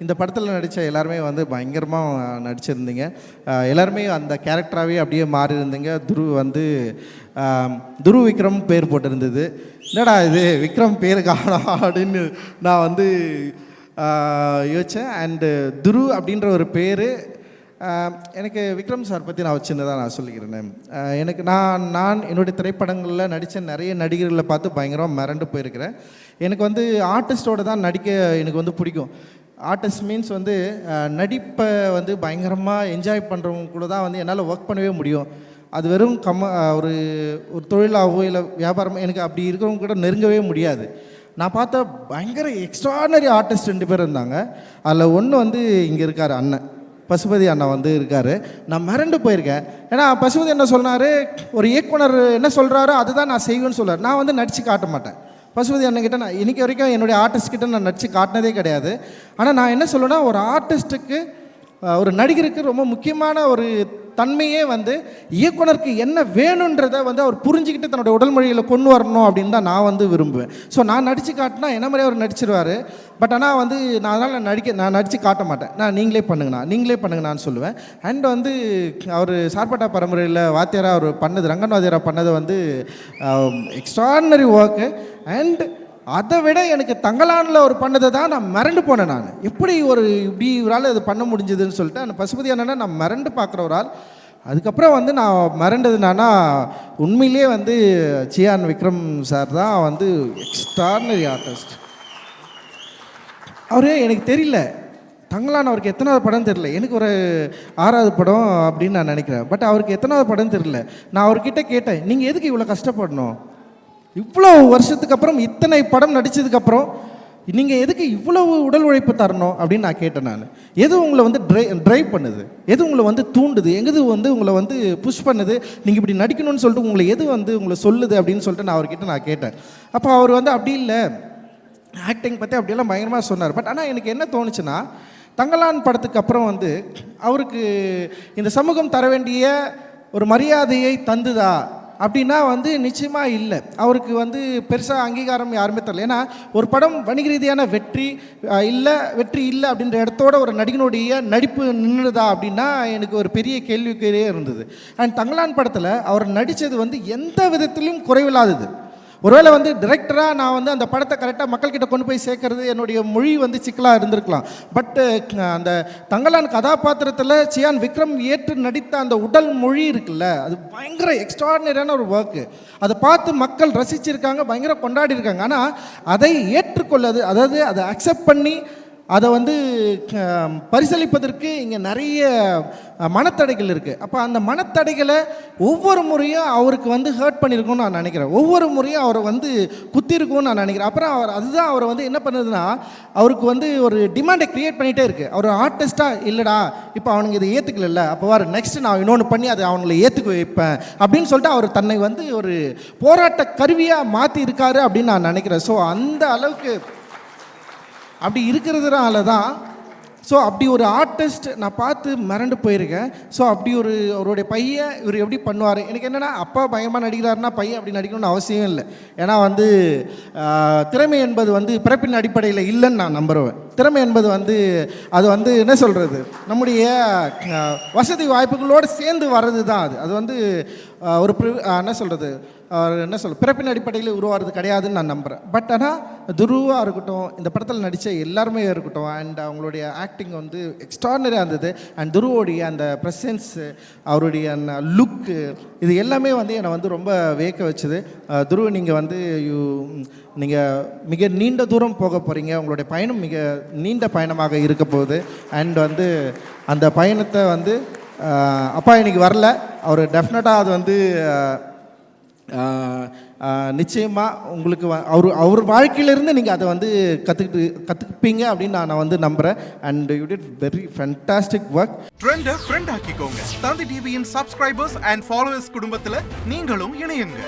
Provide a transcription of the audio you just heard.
இந்த படத்தில் நடித்த எல்லாருமே வந்து பயங்கரமாக நடிச்சிருந்தீங்க. எல்லாருமே அந்த கேரக்டராகவே அப்படியே மாறி இருந்தீங்க. துரு விக்ரம் பேர் போட்டிருந்தது. என்னடா இது விக்ரம் பேர் காணோம் அப்படின்னு நான் வந்து யோசித்தேன். அண்டு துரு அப்படின்ற ஒரு பேர் எனக்கு விக்ரம் சார் பற்றி நான் சின்னதாக நான் சொல்லிக்கிறேன். எனக்கு நான் என்னுடைய திரைப்படங்களில் நடித்த நிறைய நடிகர்களை பார்த்து பயங்கரமாக மிரண்டு போயிருக்கிறேன். எனக்கு வந்து ஆர்டிஸ்டோடு தான் நடிக்க எனக்கு வந்து பிடிக்கும். ஆர்டிஸ்ட் மீன்ஸ் வந்து நடிப்பை வந்து பயங்கரமாக என்ஜாய் பண்ணுறவங்க கூட தான் வந்து என்னால் ஒர்க் பண்ணவே முடியும். அது வெறும் ஒரு தொழிலாகவோ இல்லை வியாபாரமோ எனக்கு அப்படி இருக்கிறவங்க கூட நெருங்கவே முடியாது. நான் பார்த்த பயங்கர எக்ஸ்ட்ரானரி ஆர்டிஸ்ட் 2 பேர் இருந்தாங்க. அதில் ஒன்று வந்து இங்கே இருக்கார் அண்ணன் பசுபதி அண்ணா வந்து இருக்கார். நான் மிரண்டு போயிருக்கேன். ஏன்னா பசுபதி என்ன சொன்னார், ஒரு இயக்குனர் என்ன சொல்கிறாரோ அதுதான் நான் செய்வேன்னு சொல்கிறார். நான் வந்து நடித்து காட்ட மாட்டேன். பசுபதி அண்ணன்கிட்ட நான் இன்றைக்கி வரைக்கும் என்னுடைய ஆர்டிஸ்ட்கிட்ட நான் நடித்து காட்டினதே கிடையாது. ஆனால் நான் என்ன சொல்லுவேன்னா, ஒரு ஆர்டிஸ்ட்டுக்கு ஒரு நடிகருக்கு ரொம்ப முக்கியமான ஒரு தன்மையே வந்து இயக்குனருக்கு என்ன வேணுன்றதை வந்து அவர் புரிஞ்சுக்கிட்டு தன்னுடைய உடல் மொழியில் கொண்டு வரணும் அப்படின்னு தான் நான் வந்து விரும்புவேன். ஸோ நான் நடித்து காட்டினா என்ன மாதிரியே அவர் நடிச்சிருவார். பட் ஆனால் வந்து நான் நடித்து காட்ட மாட்டேன். நீங்களே பண்ணுங்கண்ணான்னு சொல்லுவேன். அண்ட் வந்து அவர் சார்பட்டா பரம்பரையில் வாத்தியாராக அவர் பண்ணது, ரங்கன் வாத்தியாராக பண்ணது வந்து எக்ஸ்ட்ரானரி ஒர்க்கு. அண்ட் அதை விட எனக்கு தங்கலானில் ஒரு பண்ணதை தான் நான் மிரண்டு போனேன். நான் இப்படி இவரால் இது பண்ண முடிஞ்சதுன்னு சொல்லிட்டு அந்த பசுபதி அண்ணனை நான் மிரண்டு பார்க்குற ஒரு ஆள். அதுக்கப்புறம் வந்து நான் மிரண்டதுனானா உண்மையிலே வந்து சியான் விக்ரம் சார் தான் வந்து எக்ஸ்ட்ரானரி ஆர்டிஸ்ட். அவரே எனக்கு தெரியல, தங்கலான் அவருக்கு எத்தனாவது படம் தெரியல. எனக்கு ஒரு 6வது படம் அப்படின்னு நான் நினைக்கிறேன். பட் அவருக்கு எத்தனாவது படம் தெரியல. நான் அவர்கிட்ட கேட்டேன், நீங்கள் எதுக்கு இவ்வளோ கஷ்டப்படணும், இவ்வளோ வருஷத்துக்கு அப்புறம் இத்தனை படம் நடித்ததுக்கப்புறம் நீங்கள் எதுக்கு இவ்வளவு உடல் உழைப்பு தரணும் அப்படின்னு நான் கேட்டேன். நான் எது உங்களை வந்து ட்ரைவ் பண்ணுது, எது உங்களை வந்து தூண்டுது, எது வந்து உங்களை வந்து புஷ் பண்ணுது, நீங்கள் இப்படி நடிக்கணும்னு சொல்லிட்டு உங்களை எது வந்து உங்களை சொல்லுது அப்படின்னு சொல்லிட்டு நான் அவர்கிட்ட நான் கேட்டேன். அப்போ அவர் வந்து அப்படி இல்லை, ஆக்டிங் பற்றி அப்படியெல்லாம் பயங்கரமாக சொன்னார். பட் ஆனால் எனக்கு என்ன தோணுச்சுன்னா, தங்கலான் படத்துக்கு அப்புறம் வந்து அவருக்கு இந்த சமூகம் தர வேண்டிய ஒரு மரியாதையை தந்துதா அப்படின்னா வந்து நிச்சயமாக இல்லை. அவருக்கு வந்து பெருசாக அங்கீகாரம் யாருமே தரல. ஏன்னா ஒரு படம் வணிக ரீதியான வெற்றி இல்லை அப்படின்ற இடத்தோட ஒரு நடிகனுடைய நடிப்பு நின்றுதா அப்படின்னா எனக்கு ஒரு பெரிய கேள்விக்குறியே இருந்தது. அண்ட் தங்கலான் படத்தில் அவர் நடித்தது வந்து எந்த விதத்திலும் குறைவில்லாதது. ஒருவேளை வந்து டிரெக்டராக நான் வந்து அந்த படத்தை கரெக்டாக மக்கள்கிட்ட கொண்டு போய் சேர்க்கறது என்னுடைய மொழி வந்து சிக்கலாக இருந்திருக்கலாம். பட்டு அந்த தங்கலான் கதாபாத்திரத்தில் சியான் விக்ரம் ஏற்று நடித்த அந்த உடல் மொழி இருக்குல்ல, அது பயங்கர எக்ஸ்ட்ராடினரியான ஒரு ஒர்க்கு. அதை பார்த்து மக்கள் ரசிச்சிருக்காங்க, பயங்கர கொண்டாடி இருக்காங்க. ஆனால் அதை ஏற்றுக்கொள்ளது, அதாவது அதை அக்செப்ட் பண்ணி அதை வந்து பரிசளிப்பதற்கு இங்கே நிறைய மனத்தடைகள் இருக்குது. அப்போ அந்த மனத்தடைகளை ஒவ்வொரு முறையும் அவருக்கு வந்து ஹர்ட் பண்ணியிருக்கும்னு நான் நினைக்கிறேன். ஒவ்வொரு முறையும் அவரை வந்து குத்திருக்கும்னு நான் நினைக்கிறேன். அப்புறம் அதுதான் அவரை வந்து என்ன பண்ணுதுன்னா, அவருக்கு வந்து ஒரு டிமாண்டை க்ரியேட் பண்ணிகிட்டே இருக்குது. அவர் ஆர்டிஸ்ட்டாக இல்லைடா, இப்போ அவனுங்க இதை ஏற்றுக்கல, அப்போ வர நெக்ஸ்ட் நான் இன்னொன்று பண்ணி அதை அவங்களை ஏற்றுக்க வைப்பேன் அப்படின்னு சொல்லிட்டு அவர் தன்னை வந்து ஒரு போராட்ட கருவியாக மாற்றி இருக்காரு அப்படின்னு நான் நினைக்கிறேன். ஸோ அந்த அளவுக்கு அப்படி இருக்கிறதுனால தான் அப்படி ஒரு ஆர்டிஸ்ட் நான் பார்த்து மிரண்டு போயிருக்கேன். அப்படி அவருடைய பையன் இவர் எப்படி பண்ணுவார். எனக்கு என்னென்னா, அப்பா பயமாக நடிக்கிறாருன்னா பையன் அப்படி நடிக்கணும்னு அவசியம் இல்லை. ஏன்னா வந்து திறமை என்பது வந்து பிறப்பின் அடிப்படையில் இல்லைன்னு நான் நம்புவேன். திறமை என்பது வந்து அது வந்து என்ன சொல்கிறது, நம்முடைய வசதி வாய்ப்புகளோடு சேர்ந்து வர்றது தான். அது வந்து ஒரு என்ன சொல்கிறது பிறப்பின் அடிப்படையில் உருவாகிறது கிடையாதுன்னு நான் நம்புகிறேன். பட் ஆனால் துருவாக இருக்கட்டும், இந்த படத்தில் நடித்த எல்லாருமே இருக்கட்டும், அண்ட் அவங்களுடைய ஆக்டிங் வந்து எக்ஸ்ட்ரானரியாக இருந்தது. அண்ட் துருவோடைய அந்த ப்ரெசன்ஸு, அவருடைய அந்த லுக்கு, இது எல்லாமே வந்து என்னை வந்து ரொம்ப வியக்க வச்சுது. துருவ நீங்கள் மிக நீண்ட தூரம் போக போகிறீங்க. உங்களுடைய பயணம் மிக நீண்ட பயணமாக இருக்க போகுது. அண்ட் வந்து அந்த பயணத்தை வந்து அப்பா இன்னைக்கு வரல, அவர் டெஃபினட்டாக அது வந்து நிச்சயமாக உங்களுக்கு அவர் வாழ்க்கையிலேருந்து நீங்கள் அதை வந்து கற்றுப்பீங்க அப்படின்னு நான் வந்து நம்புகிறேன். And you did very fantastic work. ட்ரெண்டை ஃப்ரெண்ட் ஆக்கிக்கோங்க. தந்தி டிவியின் சப்ஸ்கிரைபர்ஸ் அண்ட் ஃபாலோவர்ஸ் குடும்பத்தில் நீங்களும் இணையுங்க.